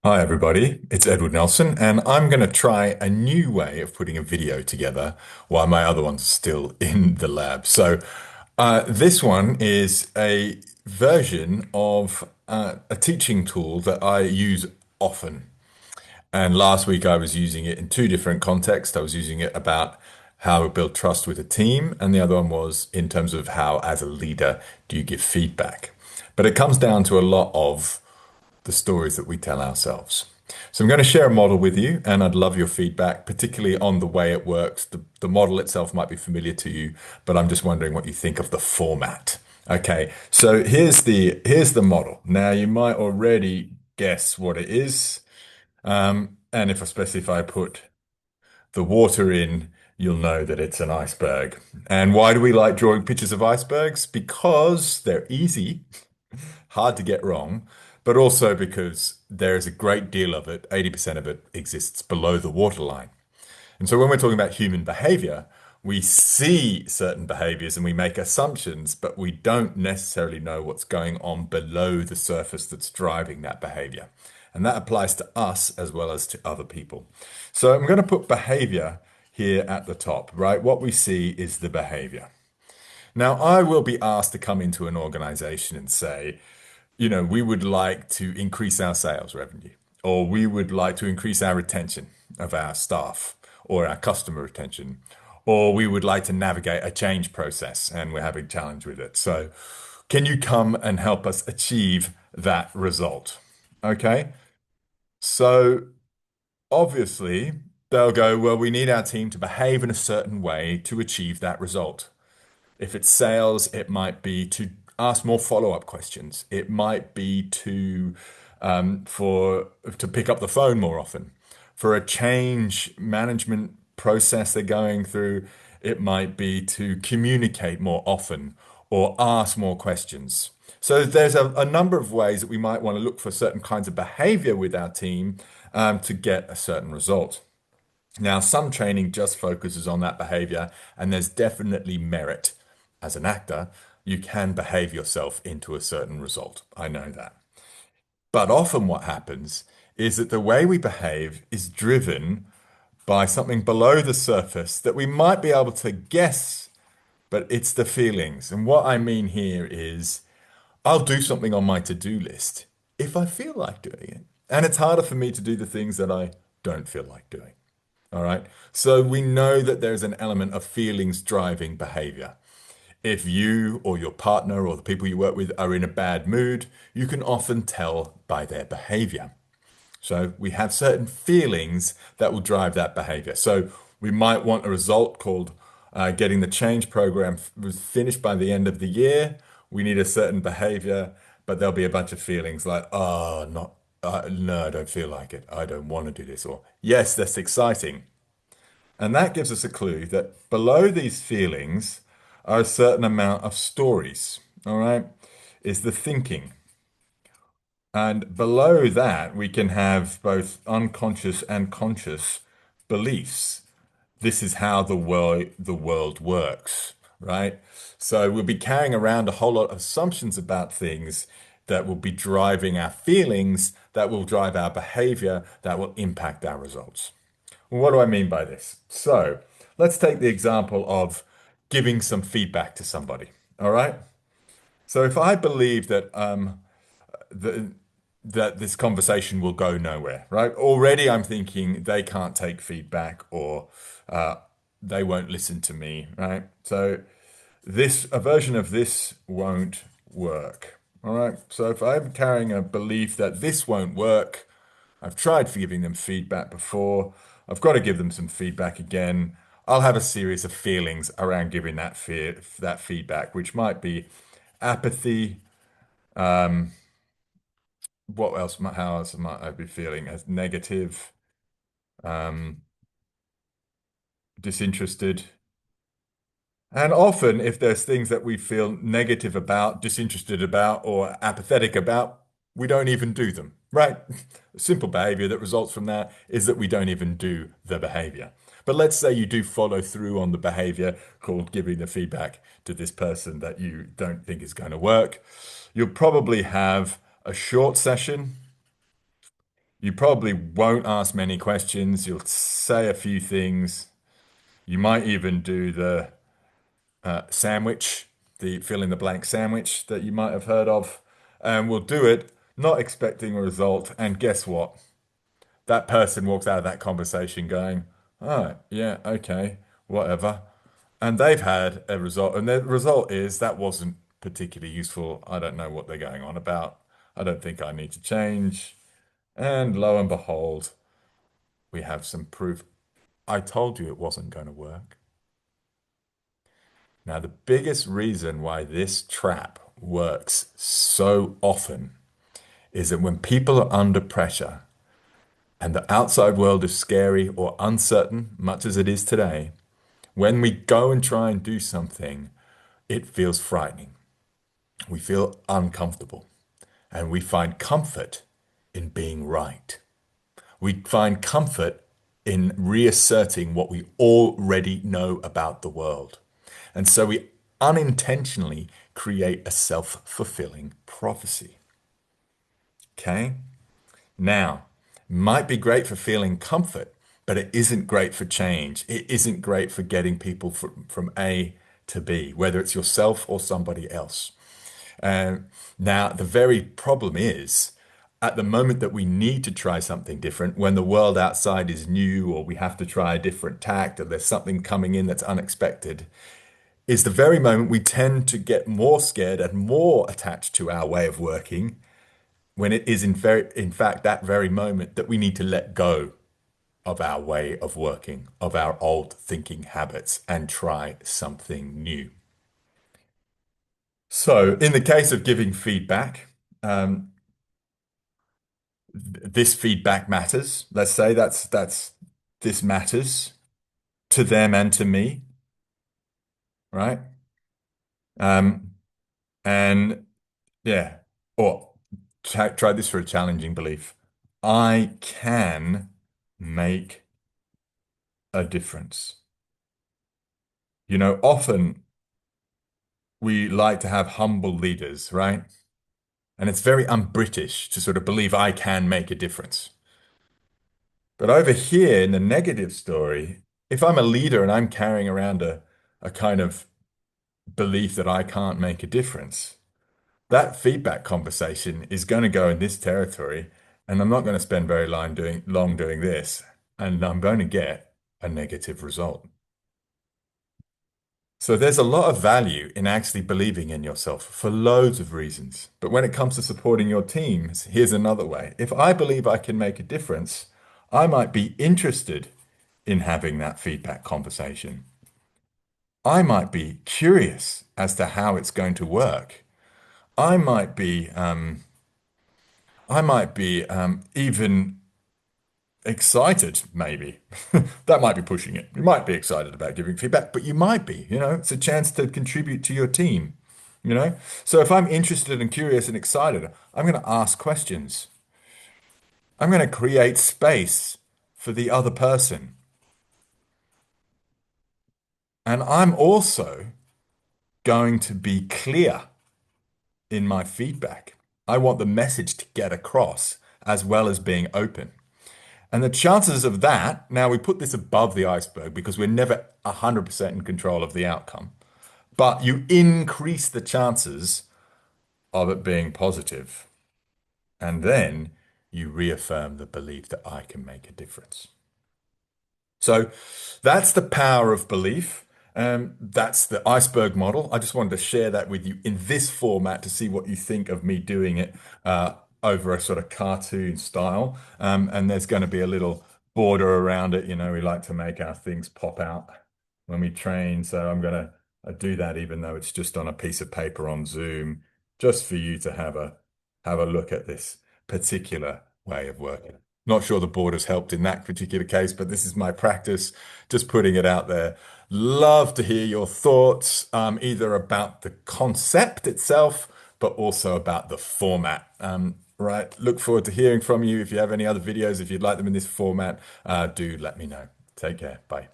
Hi, everybody. It's Edward Nelson, and I'm going to try a new way of putting a video together while my other one's still in the lab. This one is a version of a teaching tool that I use often. And last week I was using it in two different contexts. I was using it about how to build trust with a team, and the other one was in terms of how, as a leader, do you give feedback. But it comes down to a lot of the stories that we tell ourselves. So I'm going to share a model with you, and I'd love your feedback, particularly on the way it works. The model itself might be familiar to you, but I'm just wondering what you think of the format. Okay, so here's the model. Now you might already guess what it is, and if especially if I put the water in, you'll know that it's an iceberg. And why do we like drawing pictures of icebergs? Because they're easy, hard to get wrong, but also because there is a great deal of it, 80% of it exists below the waterline. And so when we're talking about human behavior, we see certain behaviors and we make assumptions, but we don't necessarily know what's going on below the surface that's driving that behavior. And that applies to us as well as to other people. So I'm going to put behavior here at the top, right? What we see is the behavior. Now, I will be asked to come into an organization and say, we would like to increase our sales revenue, or we would like to increase our retention of our staff or our customer retention, or we would like to navigate a change process and we're having a challenge with it. So, can you come and help us achieve that result? Okay. So, obviously, they'll go, well, we need our team to behave in a certain way to achieve that result. If it's sales, it might be to ask more follow-up questions. It might be for to pick up the phone more often. For a change management process they're going through, it might be to communicate more often or ask more questions. So there's a number of ways that we might want to look for certain kinds of behavior with our team to get a certain result. Now, some training just focuses on that behavior, and there's definitely merit. As an actor, you can behave yourself into a certain result. I know that. But often what happens is that the way we behave is driven by something below the surface that we might be able to guess, but it's the feelings. And what I mean here is I'll do something on my to-do list if I feel like doing it. And it's harder for me to do the things that I don't feel like doing. All right. So we know that there's an element of feelings driving behavior. If you or your partner or the people you work with are in a bad mood, you can often tell by their behavior. So we have certain feelings that will drive that behavior. So we might want a result called getting the change program finished by the end of the year. We need a certain behavior, but there'll be a bunch of feelings like, oh, not, no, I don't feel like it. I don't want to do this. Or, yes, that's exciting. And that gives us a clue that below these feelings are a certain amount of stories. All right, is the thinking. And below that, we can have both unconscious and conscious beliefs. This is how the world works, right? So we'll be carrying around a whole lot of assumptions about things that will be driving our feelings, that will drive our behavior, that will impact our results. Well, what do I mean by this? So let's take the example of giving some feedback to somebody. All right. So if I believe the, that this conversation will go nowhere, right? Already I'm thinking they can't take feedback or uh, they won't listen to me, right? So a version of this won't work. All right. So if I'm carrying a belief that this won't work, I've tried for giving them feedback before. I've got to give them some feedback again. I'll have a series of feelings around giving that feedback, which might be apathy. What else? How else might I be feeling? As negative, um, disinterested. And often, if there's things that we feel negative about, disinterested about, or apathetic about, we don't even do them, right? Simple behavior that results from that is that we don't even do the behavior. But let's say you do follow through on the behavior called giving the feedback to this person that you don't think is going to work. You'll probably have a short session. You probably won't ask many questions. You'll say a few things. You might even do the sandwich, the fill in the blank sandwich that you might have heard of. And we'll do it not expecting a result. And guess what? That person walks out of that conversation going, oh, yeah, okay, whatever. And they've had a result. And the result is that wasn't particularly useful. I don't know what they're going on about. I don't think I need to change. And lo and behold, we have some proof. I told you it wasn't going to work. Now, the biggest reason why this trap works so often is that when people are under pressure and the outside world is scary or uncertain, much as it is today, when we go and try and do something, it feels frightening. We feel uncomfortable and we find comfort in being right. We find comfort in reasserting what we already know about the world. And so we unintentionally create a self-fulfilling prophecy. Okay? Now, might be great for feeling comfort, but it isn't great for change. It isn't great for getting people from A to B, whether it's yourself or somebody else. Now, the very problem is at the moment that we need to try something different, when the world outside is new or we have to try a different tact or there's something coming in that's unexpected, is the very moment we tend to get more scared and more attached to our way of working when it is in fact that very moment that we need to let go of our way of working, of our old thinking habits and try something new. So in the case of giving feedback, um, this feedback matters. Let's say this matters to them and to me, right? Um, and yeah, or try this for a challenging belief. I can make a difference. Often we like to have humble leaders, right? And it's very un-British to sort of believe I can make a difference. But over here in the negative story, if I'm a leader and I'm carrying around a kind of belief that I can't make a difference, that feedback conversation is going to go in this territory, and I'm not going to spend very long doing this, and I'm going to get a negative result. So there's a lot of value in actually believing in yourself for loads of reasons. But when it comes to supporting your teams, here's another way. If I believe I can make a difference, I might be interested in having that feedback conversation. I might be curious as to how it's going to work. I might be, even excited, maybe. That might be pushing it. You might be excited about giving feedback, but you might be, it's a chance to contribute to your team, you know? So if I'm interested and curious and excited, I'm going to ask questions. I'm going to create space for the other person. And I'm also going to be clear in my feedback. I want the message to get across as well as being open. And the chances of that, now we put this above the iceberg because we're never 100% in control of the outcome, but you increase the chances of it being positive. And then you reaffirm the belief that I can make a difference. So that's the power of belief. That's the iceberg model. I just wanted to share that with you in this format to see what you think of me doing it over a sort of cartoon style. And there's going to be a little border around it. We like to make our things pop out when we train. So I'm going to do that even though it's just on a piece of paper on Zoom, just for you to have a look at this particular way of working. Not sure the board has helped in that particular case, but this is my practice, just putting it out there. Love to hear your thoughts, either about the concept itself, but also about the format. Right. Look forward to hearing from you. If you have any other videos, if you'd like them in this format, do let me know. Take care. Bye.